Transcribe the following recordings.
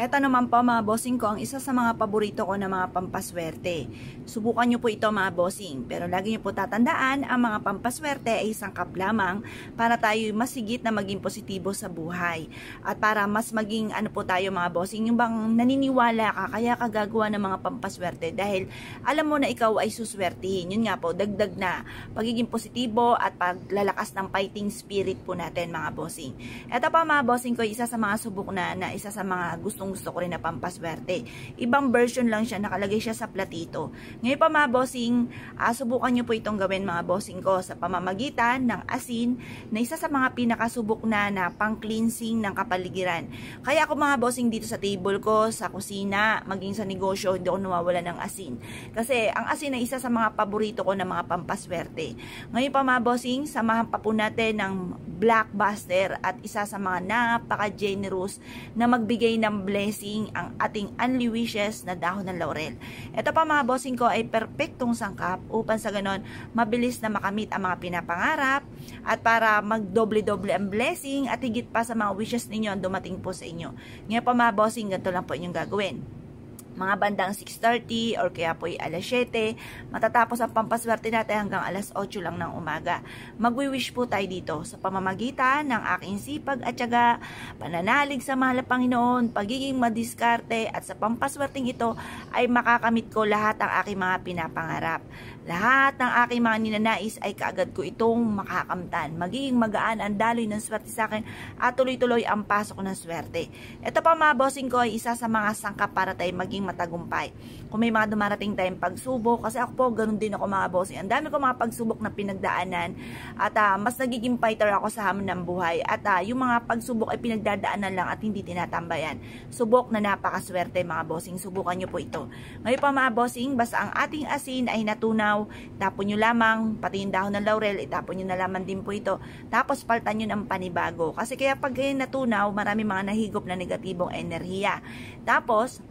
Eto naman po mga bossing ko, ang isa sa mga paborito ko na mga pampaswerte. Subukan nyo po ito mga bossing, pero lagi nyo po tatandaan, ang mga pampaswerte ay isang kap lamang para tayo masigit na maging positibo sa buhay. At para mas maging ano po tayo mga bossing, yung bang naniniwala ka, kaya ka gagawa ng mga pampaswerte dahil alam mo na ikaw ay suswertihin. Yun nga po, dagdag na pagiging positibo at paglalakas ng fighting spirit po natin mga bossing. Eto pa mga bossing ko, isa sa mga subok na isa sa mga gusto ko rin na pampaswerte. Ibang version lang siya, nakalagay siya sa platito. Ngayon pa mga bossing, subukan nyo po itong gawin mga bossing ko sa pamamagitan ng asin na isa sa mga pinakasubok na pang-cleansing ng kapaligiran. Kaya ako mga bossing dito sa table ko, sa kusina, maging sa negosyo, hindi ako nawawala ng asin. Kasi ang asin ay isa sa mga paborito ko na mga pampaswerte. Ngayon pa mga bossing, samahan pa po natin ng blockbuster at isa sa mga napaka-generous na magbigay ng blessing ang ating only wishes na dahon ng laurel. Ito pa mga bossing ko ay perpektong sangkap upang sa ganon mabilis na makamit ang mga pinapangarap at para magdoble-doble ang blessing at higit pa sa mga wishes ninyo ang dumating po sa inyo. Ngayon pa mga bossing, ganito lang po inyong gagawin. Mga bandang 6:30 or kaya po ay alas 7, matatapos ang pampaswerte natin hanggang alas 8 lang ng umaga. Magwi-wish po tayo dito sa pamamagitan ng aking sipag at tiyaga, pananalig sa mahal na Panginoon, pagiging madiskarte at sa pampaswerteng ito ay makakamit ko lahat ng aking mga pinapangarap. Lahat ng aking mga ninanais ay kaagad ko itong makakamtan. Magiging magaan ang daloy ng swerte sa akin at tuloy-tuloy ang pasok ng swerte. Ito pa mga bossing ko ay isa sa mga sangkap para tayo maging matagumpay. Kung may mga dumarating tayong pagsubok, kasi ako po ganun din ako mga bossing. Ang dami ko mga pagsubok na pinagdaanan at mas nagiging fighter ako sa hamon ng buhay. At yung mga pagsubok ay pinagdadaanan lang at hindi tinatambayan. Subok na napakaswerte mga bossing. Subukan nyo po ito. Ngayon pa mga bossing, basta ang ating asin ay natunaw, tapon nyo lamang, pati yung dahon ng laurel, itapon nyo na lamang din po ito. Tapos paltan nyo ng panibago. Kasi kaya pag ganyan natunaw, marami mga nahigop na negatibong enerhiya. Tapos,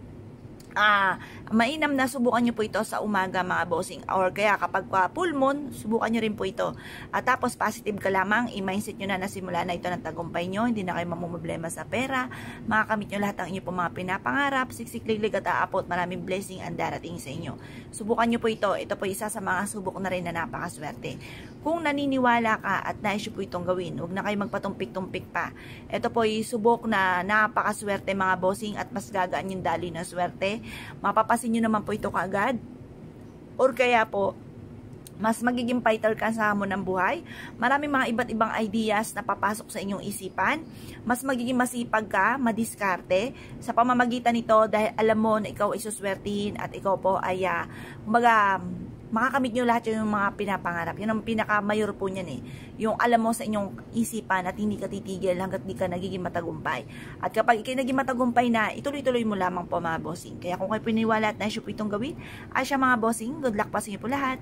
mainam na subukan nyo po ito sa umaga mga bossing, or kaya kapag full moon, subukan nyo rin po ito. At tapos positive ka lamang, i-mindset nyo na simula na ito ng tagumpay nyo, hindi na kayo mamumblema sa pera, makakamit nyo lahat ng inyong mga pinapangarap, siksikliglig at aapot, maraming blessing ang darating sa inyo. Subukan nyo po ito po isa sa mga subok na rin na napakaswerte. Kung naniniwala ka at nais po itong gawin, huwag na kayo magpatumpik-tumpik pa. Ito po ay subok na napakaswerte mga bossing at mas gagaan yung daloy ng swerte. Mapapasin nyo naman po ito kaagad. Or kaya po, mas magiging fighter ka sa hamon ng buhay. Maraming mga iba't ibang ideas na papasok sa inyong isipan. Mas magiging masipag ka, madiskarte sa pamamagitan nito dahil alam mo na ikaw ay suswertihin at ikaw po ay makakamit nyo lahat yung mga pinapangarap. Yun ang pinaka-mayor po niyan eh. Yung alam mo sa inyong isipan at hindi ka titigil hanggat di ka nagiging matagumpay. At kapag ikay naging matagumpay na, ituloy-tuloy mo lamang po mga bossing. Kaya kung kayo piniwala at naisyo po itong gawin, ay siya mga bossing, good luck pa sa inyo po lahat.